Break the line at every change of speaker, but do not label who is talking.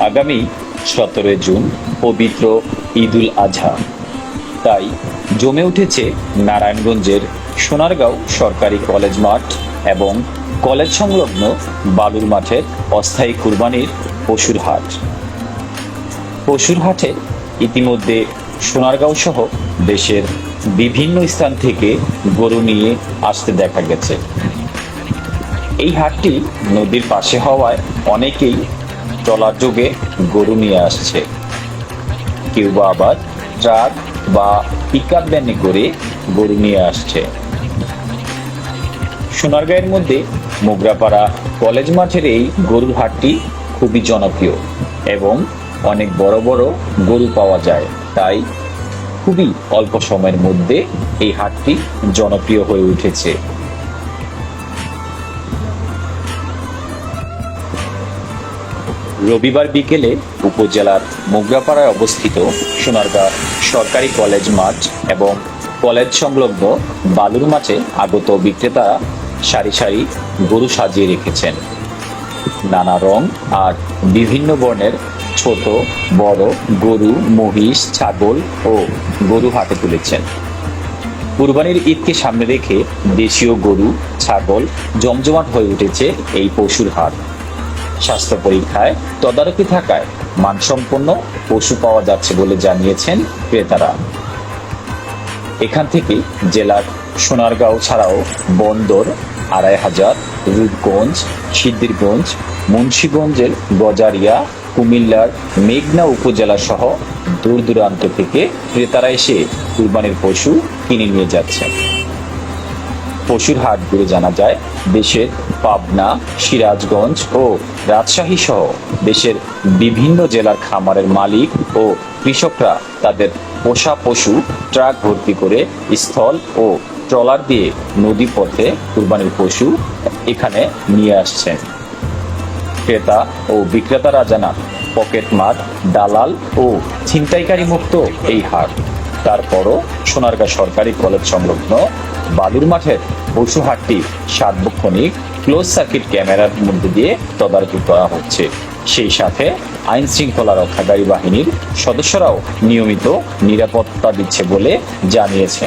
আগামী 17 জুন পবিত্র ঈদুল আজহা। তাই জমে উঠেছে নারায়ণগঞ্জের সোনারগাঁও সরকারি কলেজ মাঠ এবং কলেজ সংলগ্ন বালুর মাঠের অস্থায়ী কুরবানির পশুর হাট। পশুর হাটে ইতিমধ্যে সোনারগাঁও সহ দেশের বিভিন্ন স্থান থেকে গরু নিয়ে আসতে দেখা গেছে। এই হাটটি নদীর পাশে হওয়ায় অনেকেই ট্রলার যোগে গরু নিয়ে আসছে, কেউ বা আবার ট্রাক বা পিকআপ ভ্যানে করে গরু নিয়ে আসছে। সোনারগাঁয়ের মধ্যে মোগরাপাড়া কলেজ মাঠের এই গরুর হাটটি খুবই জনপ্রিয় এবং অনেক বড় বড় গরু পাওয়া যায়, তাই খুবই অল্প সময়ের মধ্যে এই হাটটি জনপ্রিয় হয়ে উঠেছে। রবিবার বিকেলে উপজেলার মোগরাপাড়ায় অবস্থিত সোনারগাঁ সরকারি কলেজ মাঠ এবং কলেজ সংলগ্ন বালুর মাঠে আগত বিক্রেতারা সারি সারি গরু সাজিয়ে রেখেছেন। নানা রং আর বিভিন্ন বর্ণের ছোট বড় গরু, মহিষ, ছাগল ও গরু হাটে তুলেছেন। কুরবানির ঈদকে সামনে রেখে দেশীয় গরু, ছাগল জমজমাট হয়ে উঠেছে এই পশুর হাট। স্বাস্থ্য পরীক্ষায় তদারকি থাকায় মানসম্পন্ন পশু পাওয়া যাচ্ছে বলে জানিয়েছেন ক্রেতারা। এখান থেকে জেলার সোনারগাঁও ছাড়াও বন্দর, আড়াইহাজার, রূপগঞ্জ, সিদ্ধিরগঞ্জ, মুন্সিগঞ্জের গজারিয়া, কুমিল্লার মেঘনা উপজেলা সহ দূর দূরান্ত থেকে ক্রেতারা এসে কুরবানির পশু কিনে নিয়ে যাচ্ছেন। পশুর হাট ঘুরে জানা যায়, দেশের পাবনা, সিরাজগঞ্জ ও রাজশাহী সহ দেশের বিভিন্ন জেলার খামারের মালিক ও কৃষকরা তাদের পোষা পশু ট্রাক ভর্তি করে স্থল ও ট্রলার দিয়ে নদী পথে কুরবানির পশু এখানে নিয়ে আসছেন। ক্রেতা ও বিক্রেতারা জানান, পকেটমার, দালাল ও ছিনতাইকারী মুক্ত এই হাট। তারপরও সোনারগাঁ সরকারি কলেজ সংলগ্ন বালুর মাঠের পশু হাটটি সার্বক্ষণিক ক্লোজ সার্কিট ক্যামেরার মধ্যে দিয়ে তদারকি করা হচ্ছে। সেই সাথে আইন শৃঙ্খলা রক্ষাকারী বাহিনীর সদস্যরাও নিয়মিত নিরাপত্তা দিচ্ছে বলে জানিয়েছে।